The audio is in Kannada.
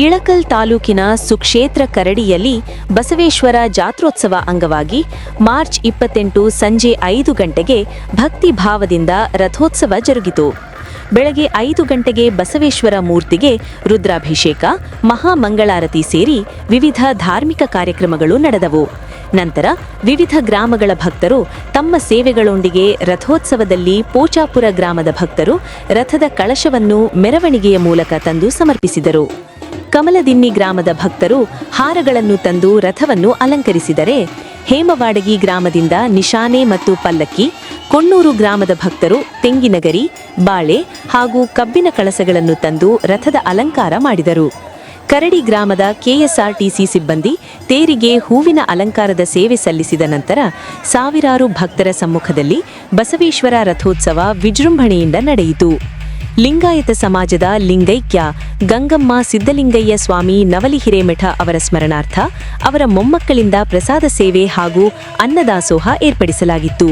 ಇಳಕಲ್ ತಾಲೂಕಿನ ಸುಕ್ಷೇತ್ರ ಕರಡಿಯಲ್ಲಿ ಬಸವೇಶ್ವರ ಜಾತ್ರೋತ್ಸವ ಅಂಗವಾಗಿ ಮಾರ್ಚ್ 28 ಸಂಜೆ 5 ಗಂಟೆಗೆ ಭಕ್ತಿ ಭಾವದಿಂದ ರಥೋತ್ಸವ ಜರುಗಿತು. ಬೆಳಗ್ಗೆ 5 ಗಂಟೆಗೆ ಬಸವೇಶ್ವರ ಮೂರ್ತಿಗೆ ರುದ್ರಾಭಿಷೇಕ, ಮಹಾಮಂಗಳಾರತಿ ಸೇರಿ ವಿವಿಧ ಧಾರ್ಮಿಕ ಕಾರ್ಯಕ್ರಮಗಳು ನಡೆದವು. ನಂತರ ವಿವಿಧ ಗ್ರಾಮಗಳ ಭಕ್ತರು ತಮ್ಮ ಸೇವೆಗಳೊಂದಿಗೆ ರಥೋತ್ಸವದಲ್ಲಿ ಪೋಚಾಪುರ ಗ್ರಾಮದ ಭಕ್ತರು ರಥದ ಕಳಶವನ್ನು ಮೆರವಣಿಗೆಯ ಮೂಲಕ ತಂದು ಸಮರ್ಪಿಸಿದರು. ಕಮಲದಿನ್ನಿ ಗ್ರಾಮದ ಭಕ್ತರು ಹಾರಗಳನ್ನು ತಂದು ರಥವನ್ನು ಅಲಂಕರಿಸಿದರೆ, ಹೇಮವಾಡಗಿ ಗ್ರಾಮದಿಂದ ನಿಶಾನೆ ಮತ್ತು ಪಲ್ಲಕ್ಕಿ, ಕೊಣ್ಣೂರು ಗ್ರಾಮದ ಭಕ್ತರು ತೆಂಗಿನಗರಿ, ಬಾಳೆ ಹಾಗೂ ಕಬ್ಬಿನ ಕಳಸಗಳನ್ನು ತಂದು ರಥದ ಅಲಂಕಾರ ಮಾಡಿದರು. ಕರಡಿ ಗ್ರಾಮದ ಕೆಎಸ್ಆರ್ಟಿಸಿ ಸಿಬ್ಬಂದಿ ತೇರಿಗೆ ಹೂವಿನ ಅಲಂಕಾರದ ಸೇವೆ ಸಲ್ಲಿಸಿದ ನಂತರ ಸಾವಿರಾರು ಭಕ್ತರ ಸಮ್ಮುಖದಲ್ಲಿ ಬಸವೇಶ್ವರ ರಥೋತ್ಸವ ವಿಜೃಂಭಣೆಯಿಂದ ನಡೆಯಿತು. ಲಿಂಗಾಯತ ಸಮಾಜದ ಲಿಂಗೈಕ್ಯ ಗಂಗಮ್ಮ ಸಿದ್ದಲಿಂಗಯ್ಯ ಸ್ವಾಮಿ ನವಲಿ ಹಿರೇಮಠ ಅವರ ಸ್ಮರಣಾರ್ಥ ಅವರ ಮೊಮ್ಮಕ್ಕಳಿಂದ ಪ್ರಸಾದ ಸೇವೆ ಹಾಗೂ ಅನ್ನದಾಸೋಹ ಏರ್ಪಡಿಸಲಾಗಿತ್ತು.